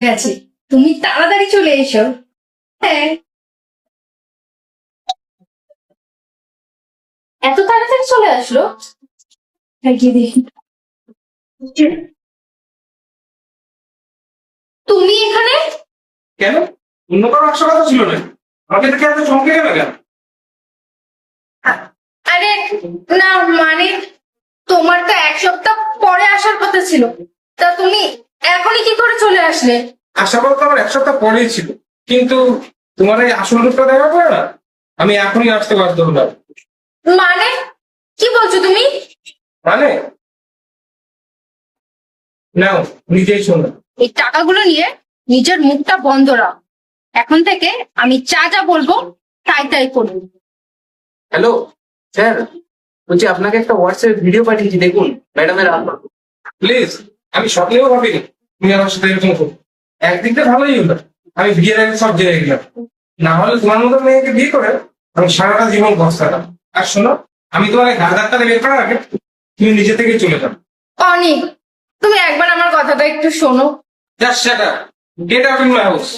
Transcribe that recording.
ঠিক আছে, তুমি তাড়াতাড়ি চলে এসো। হ্যাঁ, এত তাড়াতাড়ি চলে আসলো? গিয়ে দেখি। তুমি এখানে? কেন? অন্য কারো আসার কথা ছিল না? আমাকে দেখে এত চমকে গেল কেন? আরে না, মানে তোমার তো এক সপ্তাহ পরে আসার কথা ছিল, তা তুমি এখনই কি করে চলে আসলে? আশা বলতে আমার এক সপ্তাহ পরেই ছিল, কিন্তু তোমার এই আসল রূপটা দেখা করে না, আমি এখনই আসতে বাধ্য হলাম। মানে কি বলছো তুমি? মানে নাও, নিজেই শোনো। এই টাকাগুলো নিয়ে নিজের মুখটা বন্ধ রাখ। এখন থেকে আমি যা যা বলবো তাই তাই করবো। হ্যালো স্যার, বলছি আপনাকে একটা হোয়াটসঅ্যাপ ভিডিও পাঠিয়েছি, দেখুন ম্যাডামের আব্বা। প্লিজ, আমি স্বপ্নেও ভাবিনি তুমি আমার সাথে এরকম করো। একদিক দিয়ে ভালোই হলো, আমি বিয়ের আগে সব জেনে গেলাম। না হলে তোমার মতো মেয়েকে বিয়ে করে আমি সারাটা জীবন বসতাম। আর শোনো, আমি তোমার ঘাট ধাক্কাতে বের করার আগে তুমি নিজে থেকে চলে যাও। অনিক, তুমি একবার আমার কথাটা একটু শোনো। Just shut up, get out in my house.